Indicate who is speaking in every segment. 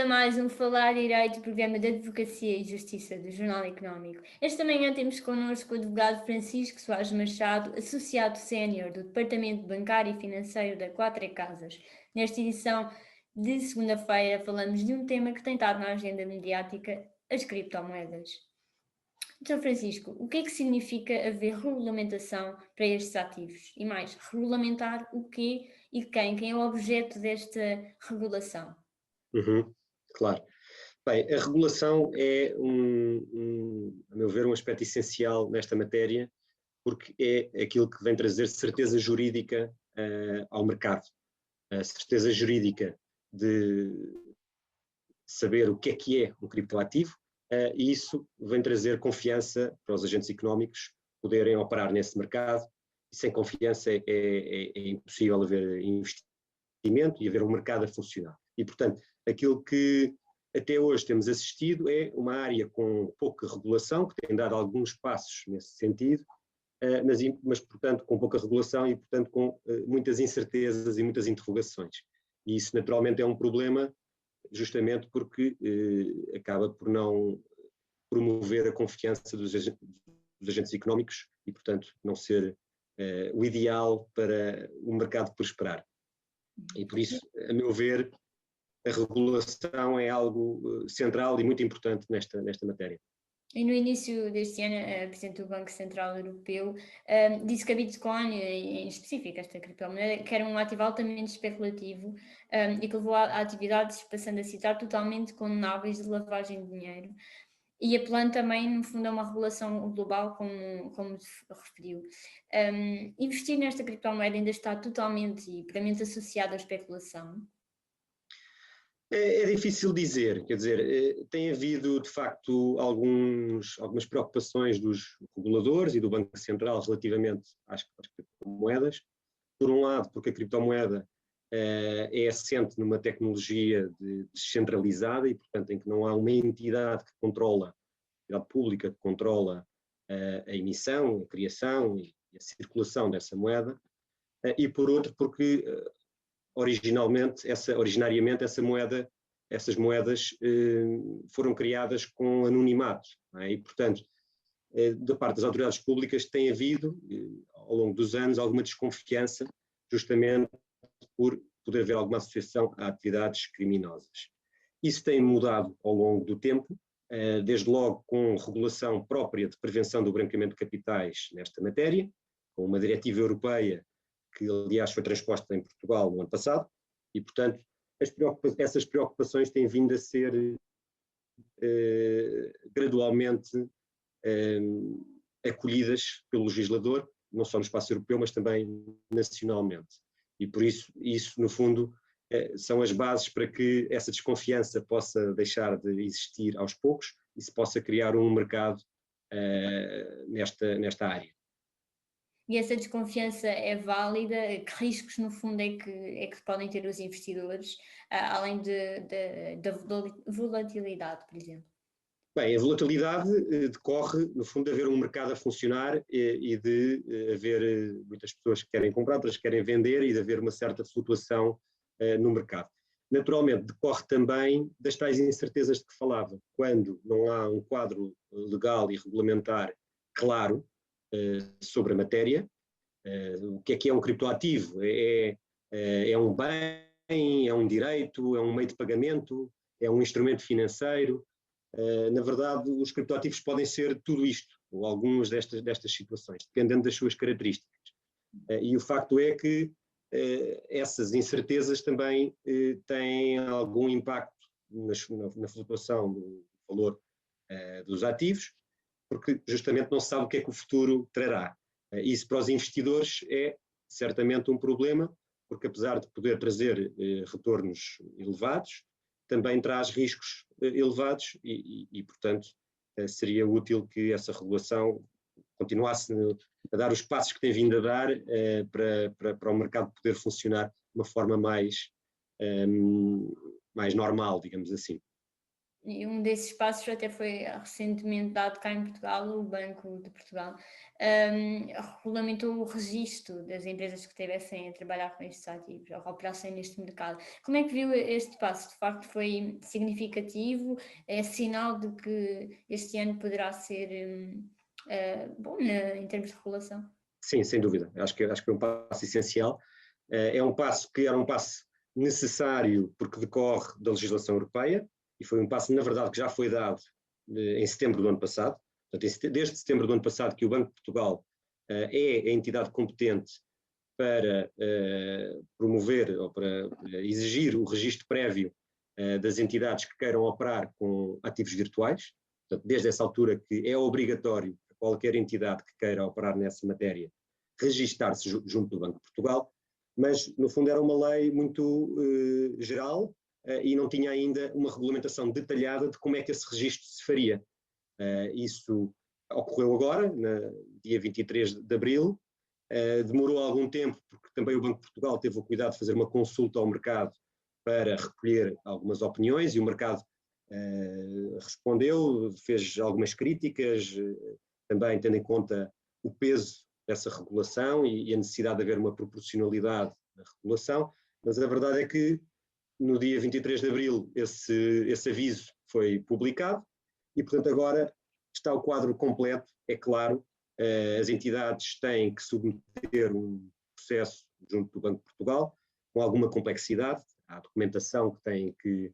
Speaker 1: a mais um Falar Direito, programa de Advocacia e Justiça do Jornal Económico. Esta manhã temos connosco o advogado Francisco Soares Machado, associado sénior do Departamento Bancário e Financeiro da Quatro Casas. Nesta edição de segunda-feira falamos de um tema que tem estado na agenda mediática, as criptomoedas. Então, Francisco, o que é que significa haver regulamentação para estes ativos? E mais, regulamentar o quê e quem? Quem é o objeto desta regulação?
Speaker 2: Claro. Bem, a regulação é, a meu ver, um aspecto essencial nesta matéria, porque é aquilo que vem trazer certeza jurídica ao mercado. A certeza jurídica de saber o que é um criptoativo, e isso vem trazer confiança para os agentes económicos poderem operar nesse mercado, e sem confiança é impossível haver investimento e haver um mercado a funcionar. E, portanto, aquilo que até hoje temos assistido é uma área com pouca regulação, que tem dado alguns passos nesse sentido, mas, portanto, com pouca regulação e, portanto, com muitas incertezas e muitas interrogações. E isso, naturalmente, é um problema, justamente porque acaba por não promover a confiança dos agentes económicos e, portanto, não ser o ideal para o mercado prosperar. E, por isso, a meu ver, a regulação é algo central e muito importante nesta matéria.
Speaker 1: E no início deste ano, a Presidente do Banco Central Europeu disse que a Bitcoin, em específico esta criptomoeda, que era um ativo altamente especulativo e que levou a atividades, passando a citar, totalmente condenáveis de lavagem de dinheiro. E apelando também, no fundo, a uma regulação global, como referiu. Investir nesta criptomoeda ainda está totalmente e puramente associado à especulação?
Speaker 2: É difícil dizer, quer dizer, tem havido de facto algumas preocupações dos reguladores e do Banco Central relativamente às criptomoedas. Por um lado, porque a criptomoeda é assente numa tecnologia descentralizada e, portanto, em que não há uma entidade que controla, a entidade pública que controla a emissão, a criação e a circulação dessa moeda. E por outro, porque originariamente essas moedas foram criadas com anonimato, não é? E, portanto, da parte das autoridades públicas tem havido, ao longo dos anos, alguma desconfiança, justamente por poder haver alguma associação a atividades criminosas. Isso tem mudado ao longo do tempo, desde logo com regulação própria de prevenção do branqueamento de capitais nesta matéria, com uma diretiva europeia que, aliás, foi transposta em Portugal no ano passado, e, portanto, essas preocupações têm vindo a ser gradualmente acolhidas pelo legislador, não só no espaço europeu, mas também nacionalmente. E, por isso, no fundo, são as bases para que essa desconfiança possa deixar de existir aos poucos e se possa criar um mercado nesta área.
Speaker 1: E essa desconfiança é válida? Que riscos, no fundo, é que podem ter os investidores, além da volatilidade, por exemplo?
Speaker 2: Bem, a volatilidade decorre, no fundo, de haver um mercado a funcionar e de haver muitas pessoas que querem comprar, outras que querem vender e de haver uma certa flutuação no mercado. Naturalmente, decorre também das tais incertezas de que falava. Quando não há um quadro legal e regulamentar claro sobre a matéria, o que é um criptoativo? É um bem, é um direito, é um meio de pagamento, é um instrumento financeiro? Na verdade, os criptoativos podem ser tudo isto, ou algumas destas situações, dependendo das suas características. E o facto é que essas incertezas também têm algum impacto na flutuação do valor dos ativos, porque justamente não se sabe o que é que o futuro trará. Isso para os investidores é certamente um problema, porque apesar de poder trazer retornos elevados, também traz riscos elevados e, portanto, seria útil que essa regulação continuasse a dar os passos que tem vindo a dar para o mercado poder funcionar de uma forma mais normal, digamos assim.
Speaker 1: E um desses passos até foi recentemente dado cá em Portugal, o Banco de Portugal, regulamentou o registro das empresas que tivessem a trabalhar com estes ativos, ou que operassem neste mercado. Como é que viu este passo? De facto foi significativo? É sinal de que este ano poderá ser bom em termos de regulação?
Speaker 2: Sim, sem dúvida. Acho que é um passo essencial. É um passo que era um passo necessário porque decorre da legislação europeia e foi um passo, na verdade, que já foi dado em setembro do ano passado. Portanto, desde setembro do ano passado que o Banco de Portugal é a entidade competente para promover ou para exigir o registro prévio das entidades que queiram operar com ativos virtuais. Portanto, desde essa altura que é obrigatório qualquer entidade que queira operar nessa matéria registar-se junto do Banco de Portugal, mas no fundo era uma lei muito geral e não tinha ainda uma regulamentação detalhada de como é que esse registro se faria. Isso ocorreu agora, no dia 23 de abril, demorou algum tempo, porque também o Banco de Portugal teve o cuidado de fazer uma consulta ao mercado para recolher algumas opiniões e o mercado respondeu, fez algumas críticas, também tendo em conta o peso dessa regulação e a necessidade de haver uma proporcionalidade na regulação, mas a verdade é que no dia 23 de abril esse aviso foi publicado e, portanto, agora está o quadro completo, é claro, as entidades têm que submeter um processo junto do Banco de Portugal, com alguma complexidade, há documentação que têm que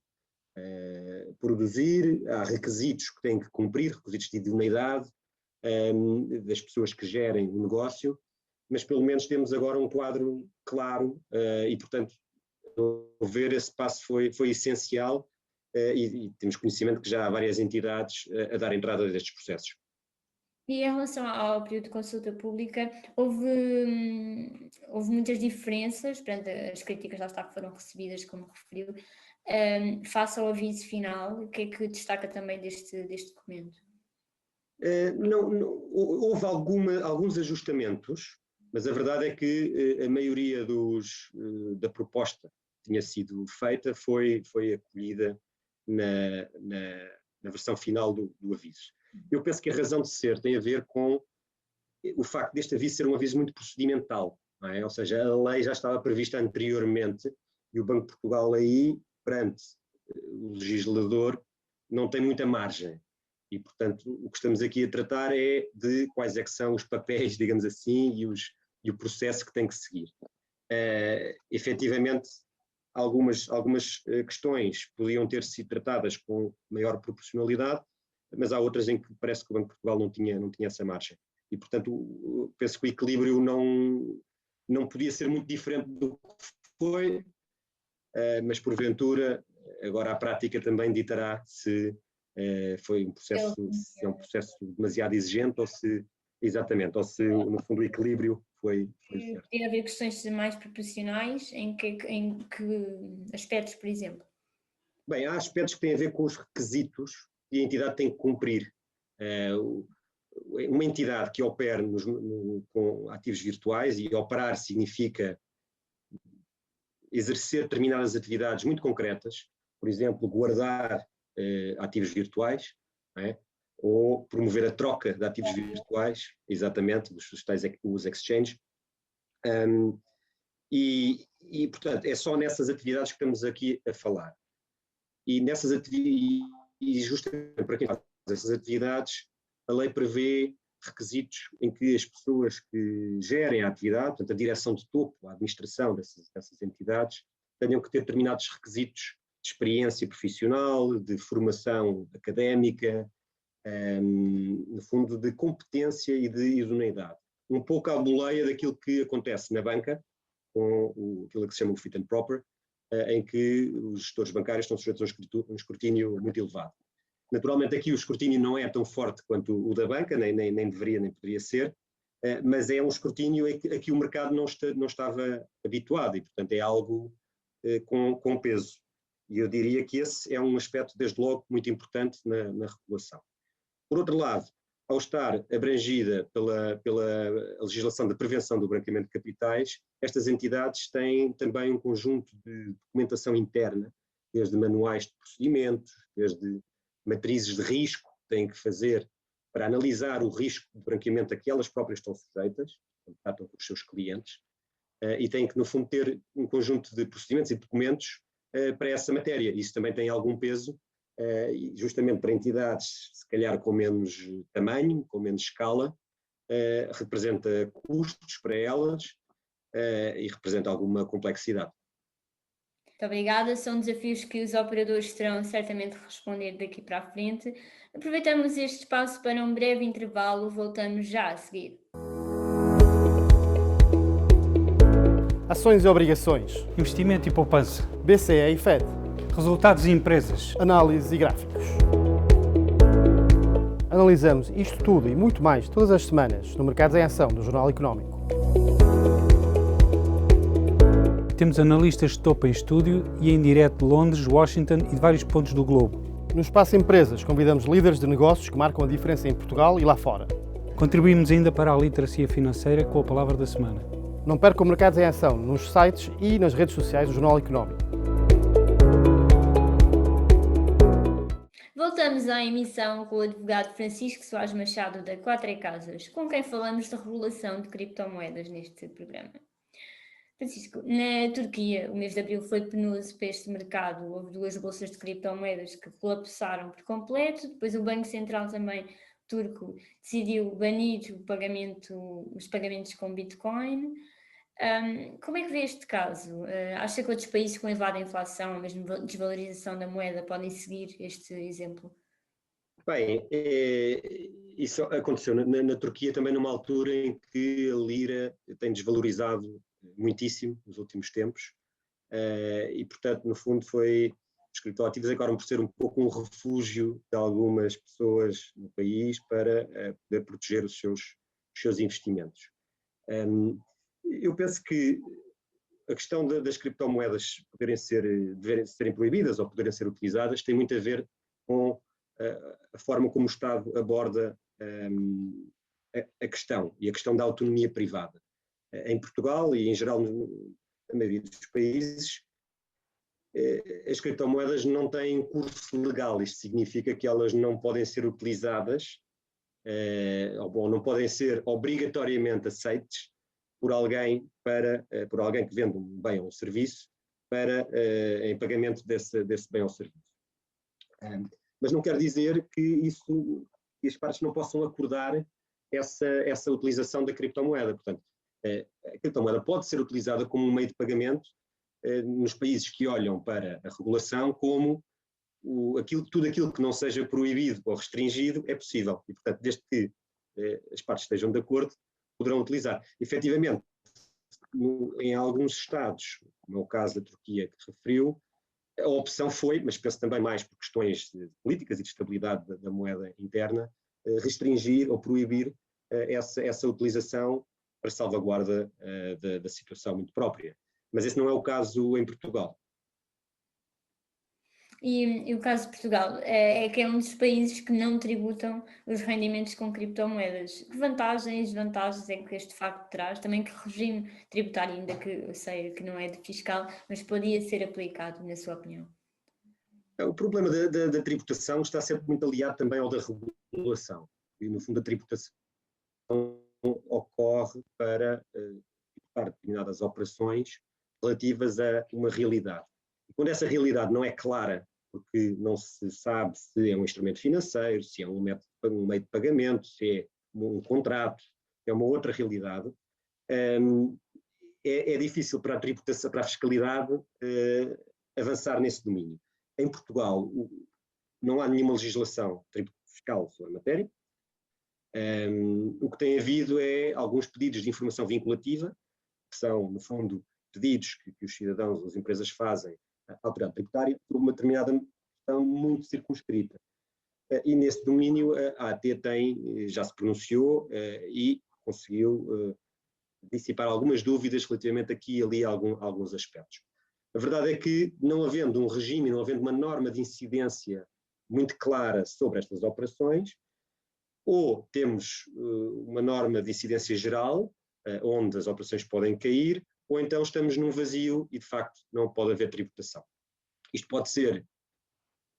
Speaker 2: produzir, há requisitos que têm que cumprir, requisitos de idoneidade das pessoas que gerem o negócio, mas pelo menos temos agora um quadro claro e, portanto, ver esse passo foi essencial e temos conhecimento que já há várias entidades a dar entrada a estes processos.
Speaker 1: E em relação ao período de consulta pública, houve muitas diferenças, portanto, as críticas lá está que foram recebidas, como referiu, face ao aviso final. O que é que destaca também deste documento?
Speaker 2: Houve alguns ajustamentos, mas a verdade é que a maioria da proposta que tinha sido feita foi acolhida na versão final do aviso. Eu penso que a razão de ser tem a ver com o facto deste aviso ser um aviso muito procedimental, não é? Ou seja, a lei já estava prevista anteriormente e o Banco de Portugal aí, perante o legislador, não tem muita margem. E, portanto, o que estamos aqui a tratar é de quais é que são os papéis, digamos assim, e o processo que tem que seguir. Efetivamente, algumas questões podiam ter sido tratadas com maior proporcionalidade, mas há outras em que parece que o Banco de Portugal não tinha essa margem. E, portanto, penso que o equilíbrio não podia ser muito diferente do que foi, mas porventura, agora a prática também ditará se foi se é um processo demasiado exigente ou se, exatamente, ou se no fundo o equilíbrio foi certo.
Speaker 1: Tem a ver questões mais proporcionais, em que aspectos, por exemplo?
Speaker 2: Bem, há aspectos que têm a ver com os requisitos que a entidade tem que cumprir. Uma entidade que opera com ativos virtuais, e operar significa exercer determinadas atividades muito concretas, por exemplo, guardar ativos virtuais, é? Ou promover a troca de ativos virtuais, exatamente, os exchanges. E, portanto, é só nessas atividades que estamos aqui a falar. E nessas atividades, e justamente para quem faz essas atividades, a lei prevê requisitos em que as pessoas que gerem a atividade, portanto, a direção de topo, a administração dessas entidades, tenham que ter determinados requisitos de experiência profissional, de formação académica, no fundo, de competência e de idoneidade. Um pouco à boleia daquilo que acontece na banca, com aquilo que se chama o fit and proper, em que os gestores bancários estão sujeitos a um escrutínio muito elevado. Naturalmente aqui o escrutínio não é tão forte quanto o da banca, nem deveria, nem poderia ser, mas é um escrutínio a que o mercado não estava habituado e, portanto, é algo com peso. E eu diria que esse é um aspecto, desde logo, muito importante na regulação. Por outro lado, ao estar abrangida pela legislação de prevenção do branqueamento de capitais, estas entidades têm também um conjunto de documentação interna, desde manuais de procedimentos, desde matrizes de risco que têm que fazer para analisar o risco de branqueamento a que elas próprias estão sujeitas, quando tratam com os seus clientes, e têm que, no fundo, ter um conjunto de procedimentos e documentos para essa matéria. Isso também tem algum peso, justamente para entidades, se calhar com menos tamanho, com menos escala, representa custos para elas e representa alguma complexidade.
Speaker 1: Muito obrigada. São desafios que os operadores terão certamente de responder daqui para a frente. Aproveitamos este espaço para um breve intervalo. Voltamos já a seguir.
Speaker 3: Ações e obrigações,
Speaker 4: Investimento e poupança.
Speaker 3: BCE e FED,
Speaker 4: Resultados e empresas.
Speaker 3: análise e gráficos. Analisamos isto tudo e muito mais todas as semanas no Mercados em Ação do Jornal Económico.
Speaker 4: Temos analistas de topo em estúdio e em direto de Londres, Washington e de vários pontos do globo.
Speaker 3: No Espaço Empresas convidamos líderes de negócios que marcam a diferença em Portugal e lá fora.
Speaker 4: Contribuímos ainda para a literacia financeira com a palavra da semana.
Speaker 3: Não percam Mercados em Ação nos sites e nas redes sociais do Jornal Económico.
Speaker 1: Voltamos à emissão com o advogado Francisco Soares Machado da Quatro Casas, com quem falamos da regulação de criptomoedas neste programa. Francisco, na Turquia, o mês de abril foi penoso para este mercado. Houve 2 bolsas de criptomoedas que colapsaram por completo. Depois o Banco Central também turco decidiu banir os pagamentos com Bitcoin. Como é que vê este caso? Acha que outros países com elevada inflação, a mesma desvalorização da moeda, podem seguir este exemplo?
Speaker 2: Bem, isso aconteceu na Turquia também numa altura em que a lira tem desvalorizado muitíssimo nos últimos tempos e, portanto, no fundo os criptoativos acabaram por ser um pouco um refúgio de algumas pessoas no país para poder proteger os seus investimentos. Eu penso que a questão das criptomoedas deverem serem proibidas ou poderem ser utilizadas tem muito a ver com a forma como o Estado aborda a questão e a questão da autonomia privada. Em Portugal e em geral na maioria dos países, as criptomoedas não têm curso legal. Isto significa que elas não podem ser utilizadas ou não podem ser obrigatoriamente aceites por alguém que vende um bem ou um serviço em pagamento desse bem ou serviço. Mas não quer dizer que as partes não possam acordar essa utilização da criptomoeda. Portanto, a criptomoeda pode ser utilizada como um meio de pagamento nos países que olham para a regulação como tudo aquilo que não seja proibido ou restringido é possível. E, portanto, desde que as partes estejam de acordo, poderão utilizar. Efetivamente, em alguns estados, como é o caso da Turquia que referiu, a opção foi, mas penso também mais por questões políticas e de estabilidade da moeda interna, restringir ou proibir essa utilização para salvaguarda da situação muito própria. Mas esse não é o caso em Portugal.
Speaker 1: E o caso de Portugal é que é um dos países que não tributam os rendimentos com criptomoedas. Que vantagens e desvantagens é que este facto traz? Também que regime tributário, ainda que eu sei que não é de fiscal, mas poderia ser aplicado, na sua opinião?
Speaker 2: O problema da tributação está sempre muito aliado também ao da regulação. E, no fundo, a tributação ocorre para determinadas operações relativas a uma realidade. E quando essa realidade não é clara, porque não se sabe se é um instrumento financeiro, se é um meio de pagamento, se é um contrato, se é uma outra realidade, é difícil para a tributação, para a fiscalidade, avançar nesse domínio. Em Portugal, não há nenhuma legislação fiscal sobre a matéria. O que tem havido é alguns pedidos de informação vinculativa, que são, no fundo, pedidos que os cidadãos, as empresas fazem à autoridade tributária por uma determinada questão muito circunscrita. E nesse domínio a AT já se pronunciou e conseguiu dissipar algumas dúvidas relativamente aqui e ali a alguns aspectos. A verdade é que, não havendo um regime, não havendo uma norma de incidência muito clara sobre estas operações, ou temos uma norma de incidência geral, onde as operações podem cair, ou então estamos num vazio e, de facto, não pode haver tributação. Isto pode ser,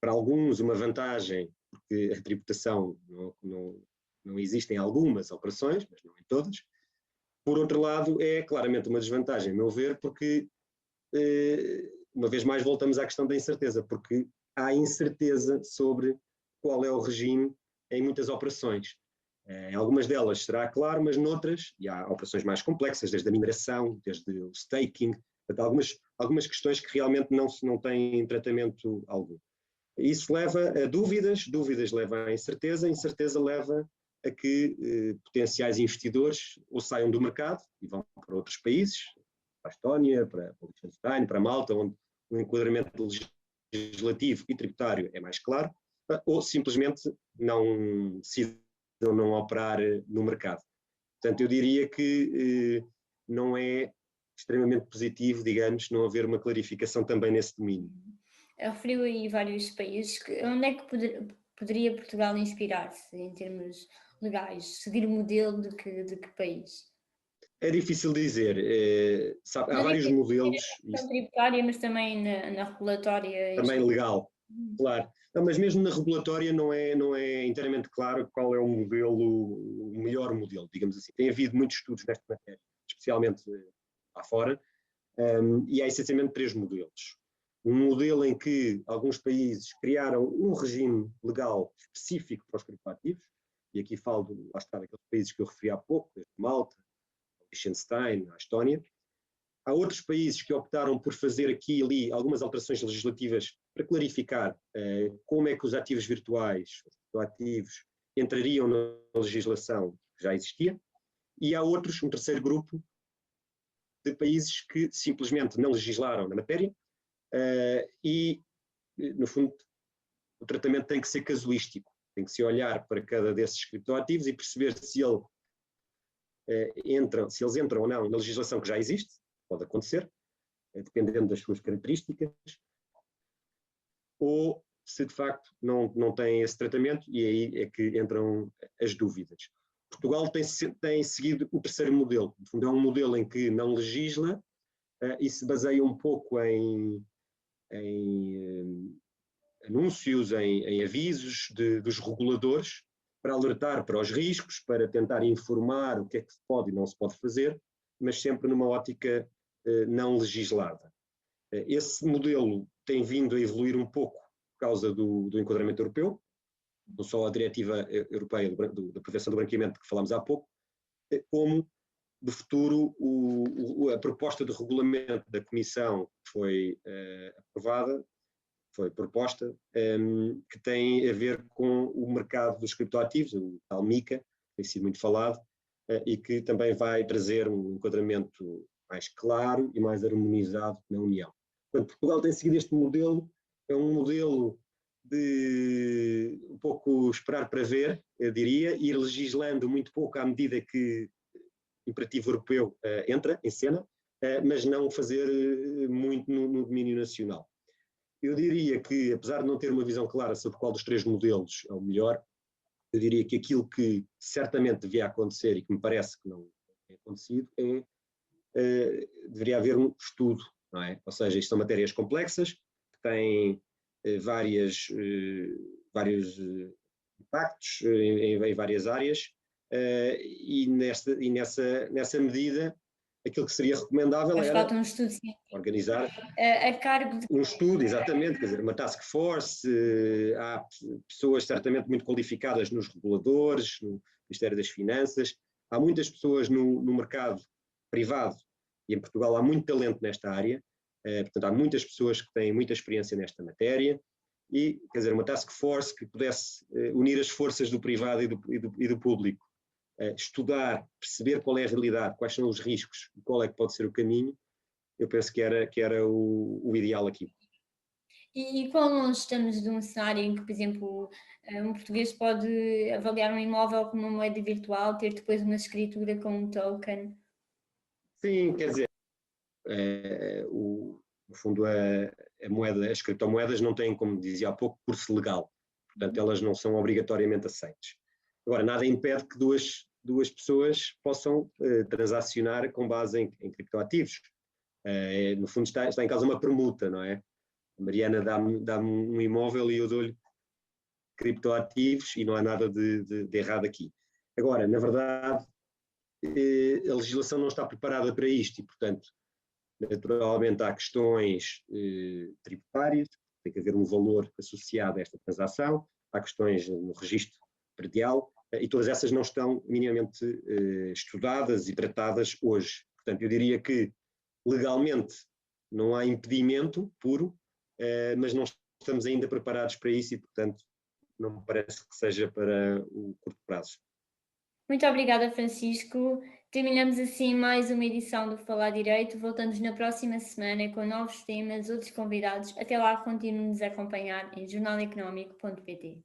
Speaker 2: para alguns, uma vantagem porque a tributação não existe em algumas operações, mas não em todas. Por outro lado, é claramente uma desvantagem, a meu ver, porque, uma vez mais, voltamos à questão da incerteza, porque há incerteza sobre qual é o regime em muitas operações. Em algumas delas será claro, mas noutras, e há operações mais complexas, desde a mineração, desde o staking, algumas questões que realmente não têm tratamento algum. Isso leva a dúvidas leva à incerteza, a incerteza leva a que potenciais investidores ou saiam do mercado e vão para outros países, para a Estónia, para o Liechtenstein, para Malta, onde o enquadramento legislativo e tributário é mais claro, ou simplesmente decidam não operar no mercado. Portanto, eu diria que não é extremamente positivo, digamos, não haver uma clarificação também nesse domínio.
Speaker 1: Referiu aí vários países. Onde é que poderia Portugal inspirar-se em termos legais? Seguir o modelo de que país?
Speaker 2: É difícil dizer. Sabe, há vários modelos.
Speaker 1: Não tributária, mas também na regulatória.
Speaker 2: Também legal, claro. Não, mas mesmo na regulatória não é inteiramente claro qual é o melhor modelo, digamos assim. Tem havido muitos estudos nesta matéria, especialmente lá fora, e há essencialmente 3 modelos. Um modelo em que alguns países criaram um regime legal específico para os criptoativos, e aqui falo, lá está, daqueles países que eu referi há pouco, desde Malta, Liechtenstein, a Estónia. Há outros países que optaram por fazer aqui e ali algumas alterações legislativas para clarificar como é que os ativos virtuais, os criptoativos, entrariam na legislação que já existia. E há outros, um terceiro grupo, de países que simplesmente não legislaram na matéria e, no fundo, o tratamento tem que ser casuístico. Tem que se olhar para cada desses criptoativos e perceber se eles entram ou não na legislação que já existe, pode acontecer, dependendo das suas características, ou se de facto não têm esse tratamento, e aí é que entram as dúvidas. Portugal tem seguido o terceiro modelo, no fundo é um modelo em que não legisla e se baseia um pouco em anúncios, em avisos dos reguladores, para alertar para os riscos, para tentar informar o que é que se pode e não se pode fazer, mas sempre numa ótica não legislada. Esse modelo tem vindo a evoluir um pouco por causa do enquadramento europeu, não só a diretiva europeia da prevenção do branqueamento que falámos há pouco, como de futuro a proposta de regulamento da Comissão que foi aprovada, foi proposta, que tem a ver com o mercado dos criptoativos, o tal MiCA, que tem sido muito falado, e que também vai trazer um enquadramento mais claro e mais harmonizado na União. Portanto, Portugal tem seguido este modelo, é um modelo de um pouco esperar para ver, eu diria, ir legislando muito pouco à medida que o imperativo europeu entra em cena, mas não fazer muito no domínio nacional. Eu diria que, apesar de não ter uma visão clara sobre qual dos 3 modelos é o melhor, eu diria que aquilo que certamente devia acontecer e que me parece que não tem acontecido deveria haver um estudo, não é? Ou seja, isto são matérias complexas, que têm vários impactos em várias áreas e nessa medida aquilo que seria recomendável
Speaker 1: Mas
Speaker 2: era
Speaker 1: falta um estudo
Speaker 2: organizar
Speaker 1: a cargo de...
Speaker 2: um estudo, exatamente, quer dizer, uma task force, há pessoas certamente muito qualificadas nos reguladores, no Ministério das Finanças, há muitas pessoas no mercado privado, e em Portugal há muito talento nesta área, portanto há muitas pessoas que têm muita experiência nesta matéria, e, quer dizer, uma task force que pudesse unir as forças do privado e do público, estudar, perceber qual é a realidade, quais são os riscos e qual é que pode ser o caminho, eu penso que era o ideal aqui.
Speaker 1: E quão longe estamos de um cenário em que, por exemplo, um português pode avaliar um imóvel como uma moeda virtual, ter depois uma escritura com um token?
Speaker 2: Sim, quer dizer, no fundo as criptomoedas não têm, como dizia há pouco, curso legal, portanto elas não são obrigatoriamente aceites. Agora, nada impede que duas pessoas possam transacionar com base em criptoativos. No fundo está em causa uma permuta, não é? A Mariana dá-me um imóvel e eu dou-lhe criptoativos e não há nada de errado aqui. Agora, na verdade, a legislação não está preparada para isto e, portanto, naturalmente há questões tributárias, tem que haver um valor associado a esta transação, há questões no registro predial e todas essas não estão minimamente estudadas e tratadas hoje. Portanto, eu diria que legalmente não há impedimento puro, mas não estamos ainda preparados para isso e, portanto, não me parece que seja para o curto prazo.
Speaker 1: Muito obrigada, Francisco. Terminamos assim mais uma edição do Falar Direito. Voltamos na próxima semana com novos temas, outros convidados. Até lá, continue-nos a acompanhar em jornaleconómico.pt.